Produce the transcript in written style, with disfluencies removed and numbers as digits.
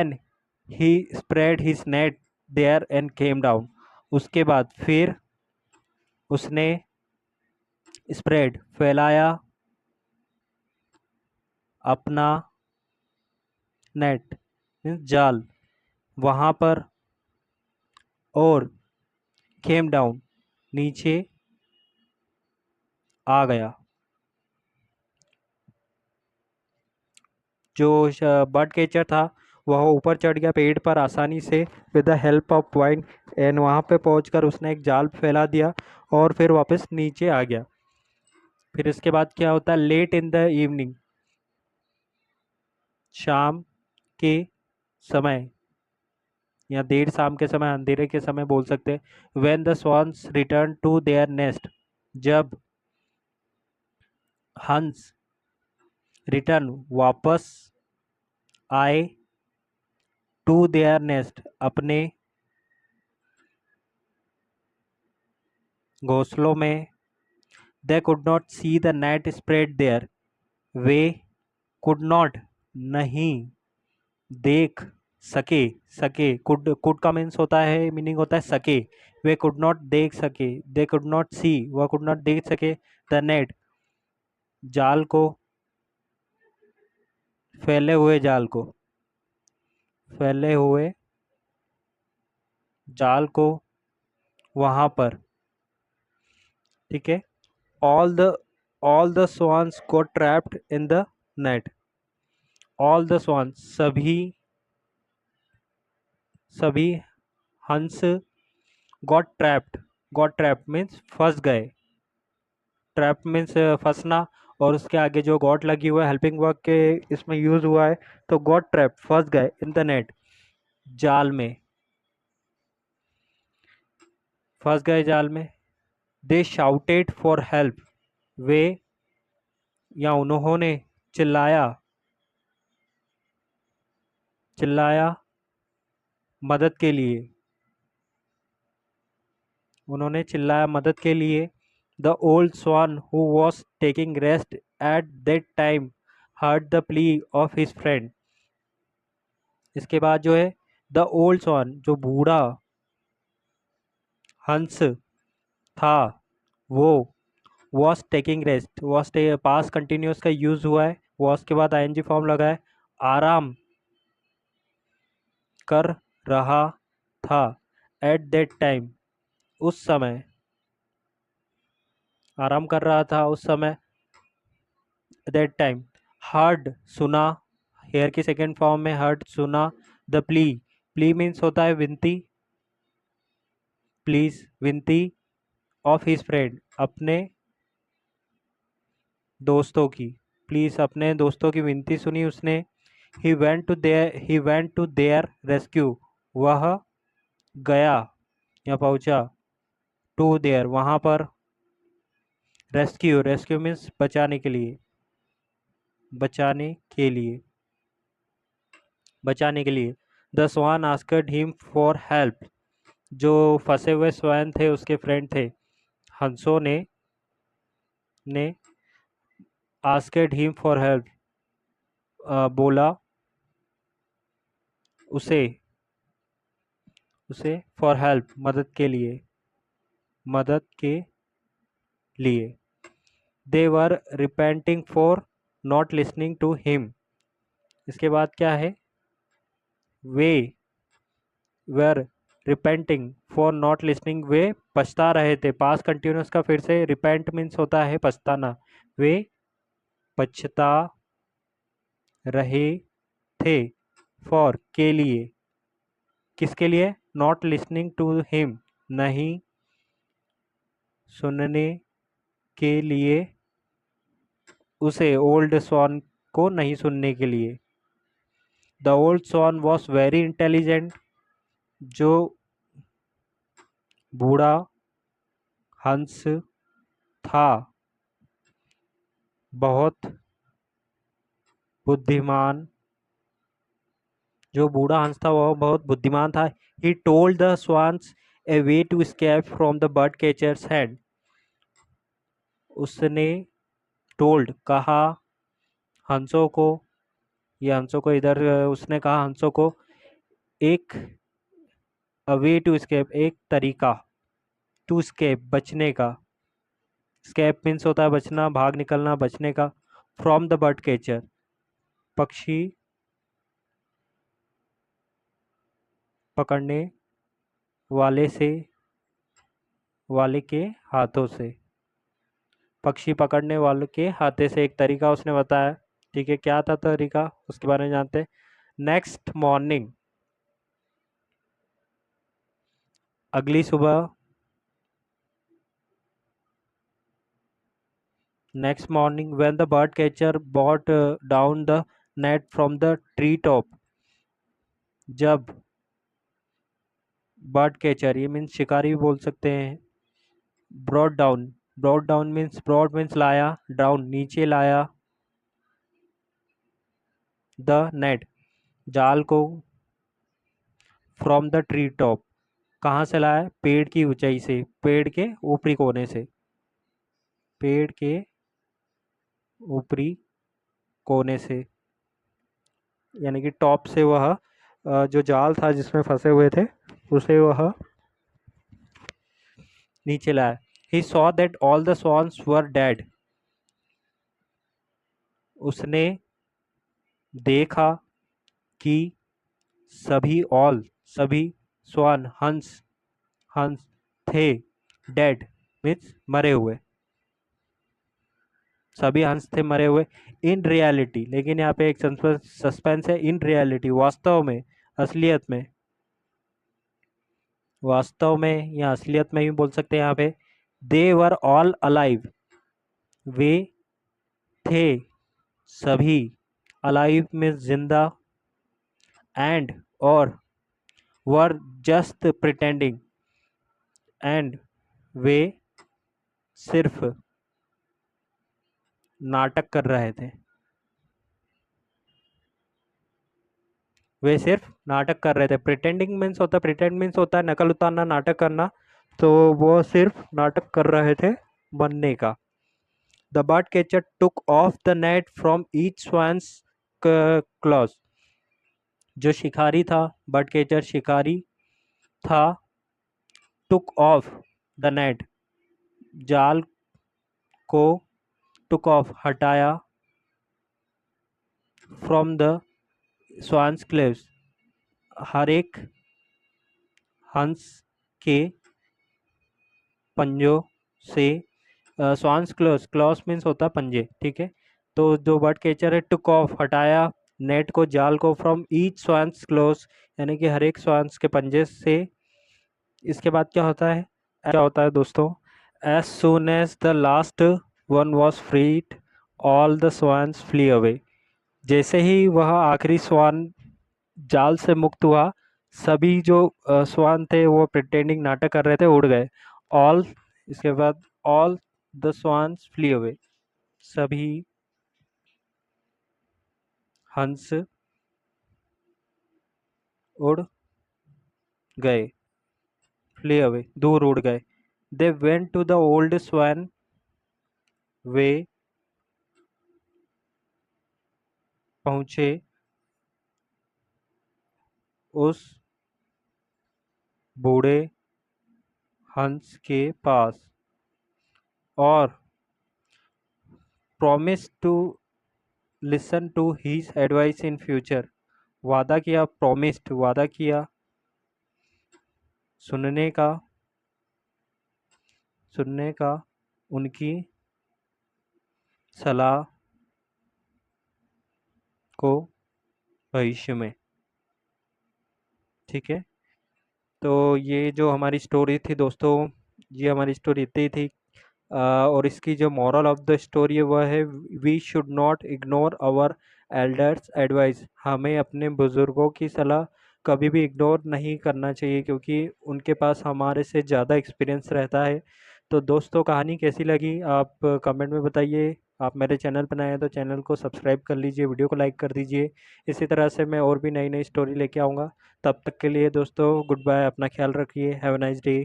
Then he spread his net there and came down. उसके बाद फिर उसने स्प्रेड फैलाया अपना नेट मीन्स जाल वहाँ पर, और केम डाउन नीचे आ गया। जो बर्ड कैचर था वह ऊपर चढ़ गया पेड़ पर आसानी से with the help of wine, and वहाँ पे पहुंचकर उसने एक जाल फैला दिया और फिर वापस नीचे आ गया। फिर इसके बाद क्या होता है, लेट इन द इवनिंग, शाम के समय या देर शाम के समय, अंधेरे के समय बोल सकते हैं। When the swans return to their nest, जब हंस रिटर्न वापस आए, टू देयर नेस्ट अपने घोंसलों में, they could not see the net spread there, वे कुड नॉट नहीं देख सके, सके कुड कुड का मीन्स होता है, मीनिंग होता है सके। वे कुड नॉट देख सके, दे कुड नॉट सी, वह कुड नॉट देख सके, द नेट जाल को, फैले हुए जाल को, फैले हुए जाल को वहां पर, ठीक है। All the all the swans got trapped in the net, all the swans सभी हंस, got trapped मीन्स फंस गए, ट्रैप मीन्स फंसना, और उसके आगे जो गॉट लगी हुआ है हेल्पिंग वर्क के इसमें यूज हुआ है, तो गॉट ट्रैप फंस गए, इन द नेट जाल में, फंस गए जाल में। दे शाउटेड फॉर हेल्प, वे या उन्होंने चिल्लाया, चिल्लाया मदद के लिए, उन्होंने चिल्लाया मदद के लिए। The old swan who was taking rest at that time heard the plea of his friend. इसके बाद जो है, द ओल्ड स्वान जो बूढ़ा हंस था वो, was taking rest, was pass continuous का यूज हुआ है, वॉज के बाद आईएनजी फॉर्म लगा है, आराम कर रहा था, एट दैट टाइम उस समय, आराम कर रहा था उस समय, दैट टाइम हर्ड सुना, हेयर की सेकेंड फॉर्म में हर्ड सुना, द प्ली, प्ली मीन्स होता है विनती, प्लीज विनती, ऑफ हिज फ्रेंड अपने दोस्तों की, प्लीज अपने दोस्तों की विनती सुनी उसने। He went to their rescue, वह गया या पहुंचा, टू देयर वहां पर, रेस्क्यू, रेस्क्यू मीन्स बचाने के लिए, बचाने के लिए, बचाने के लिए। The swan asked him for help, जो फंसे हुए स्वयं थे उसके फ्रेंड थे, हंसों ने आस्क्ड हिम फॉर हेल्प, बोला उसे, उसे फॉर हेल्प मदद के लिए, मदद के लिए। They were repenting for not listening to him. इसके बाद क्या है, they were repenting for not listening, वे पछता रहे थे, पास कंटिन्यूस का फिर से रिपेंट मीन्स होता है पछताना, वे पछता रहे थे, फॉर के लिए, किसके लिए, नॉट लिसनिंग टू हिम नहीं सुनने के लिए, उसे ओल्ड स्वान को नहीं सुनने के लिए। The old swan was very intelligent, जो बूढ़ा हंस था बहुत बुद्धिमान, जो बूढ़ा हंस था वह बहुत बुद्धिमान था। He told the swans a way to escape from the bird catcher's hand, उसने टोल्ड कहा हंसों को, या हंसों को इधर उसने कहा हंसों को, एक अ वे टू स्केप, एक तरीका, टू स्केप बचने का, स्केप मीन्स होता है बचना, भाग निकलना, बचने का, फ्रॉम द बर्ड कैचर, पक्षी पकड़ने वाले से, वाले के हाथों से, पक्षी पकड़ने वाले के हाथे से एक तरीका उसने बताया। ठीक है, क्या था तरीका उसके बारे में जानते हैं। नेक्स्ट मॉर्निंग, अगली सुबह, next morning when the bird catcher brought down the net from the tree top, जब बर्ड कैचर, ये मीन्स शिकारी भी बोल सकते हैं, brought down, brought down means, brought means लाया, डाउन नीचे लाया, द नेट जाल को, फ्रॉम द ट्री टॉप कहाँ से लाया, पेड़ की ऊंचाई से, पेड़ के ऊपरी कोने से, पेड़ के ऊपरी कोने से, यानी कि टॉप से वह जो जाल था जिसमें फंसे हुए थे उसे वह नीचे लाया। He saw that all the swans were dead, उसने देखा कि सभी, ऑल सभी, स्वान हंस, हंस थे, डेड मीन्स मरे हुए, सभी हंस थे मरे हुए। इन रियलिटी, लेकिन यहाँ पे एक सस्पेंस है, इन रियलिटी वास्तव में, असलियत में, वास्तव में या असलियत में भी बोल सकते हैं यहाँ पे, दे वर ऑल अलाइव, वे थे सभी, अलाइव में जिंदा, एंड और, वर जस्ट प्रिटेंडिंग, एंड वे सिर्फ नाटक कर रहे थे, वे सिर्फ नाटक कर रहे थे। प्रिटेंडिंग मीन्स होता है, प्रिटेंड मीन्स होता है नकल उतारना, नाटक करना, तो वो सिर्फ नाटक कर रहे थे बनने का। The bird catcher took off the net from each swans clause, जो शिकारी था, बर्ड कैचर शिकारी था, टुक ऑफ द नेट जाल को, टुक ऑफ हटाया, फ्रॉम द स्वान्स क्लेव्स हर एक हंस के पंजों से, स्वान्स क्लॉज, क्लॉज मीन्स होता है पंजे, ठीक है। तो जो बर्ड कैचर है, टुक ऑफ हटाया, नेट को, जाल को, फ्रॉम ईच स्वान्स क्लॉज, यानी कि हर एक स्वान्स के पंजे से। इसके बाद क्या होता है, क्या होता है दोस्तों, as soon as the last one was freed all the swans flee away, जैसे ही वह आखिरी स्वान जाल से मुक्त हुआ, सभी जो स्वान थे वो प्रिटेंडिंग नाटक कर रहे थे उड़ गए। ऑल, इसके बाद all the swans flee away, सभी हंस उड़ गए, फ्ली अवे दूर उड़ गए। They went to the old swan, वे पहुंचे उस बूढ़े हंस के पास, और promise to listen to his advice in future, वादा किया, प्रॉमिस्ड वादा किया, सुनने का, सुनने का उनकी सलाह को भविष्य में। ठीक है, तो ये जो हमारी स्टोरी थी दोस्तों, ये हमारी स्टोरी इतनी थी। और इसकी जो मॉरल ऑफ द स्टोरी है वह है, we should not ignore our elders advice, हमें अपने बुज़ुर्गों की सलाह कभी भी इग्नोर नहीं करना चाहिए, क्योंकि उनके पास हमारे से ज़्यादा एक्सपीरियंस रहता है। तो दोस्तों, कहानी कैसी लगी आप कमेंट में बताइए। आप मेरे चैनल पर नए हैं तो चैनल को सब्सक्राइब कर लीजिए, वीडियो को लाइक कर दीजिए। इसी तरह से मैं और भी नई नई स्टोरी लेके आऊँगा। तब तक के लिए दोस्तों गुड बाय, अपना ख्याल रखिए, हैव अ नाइस डे।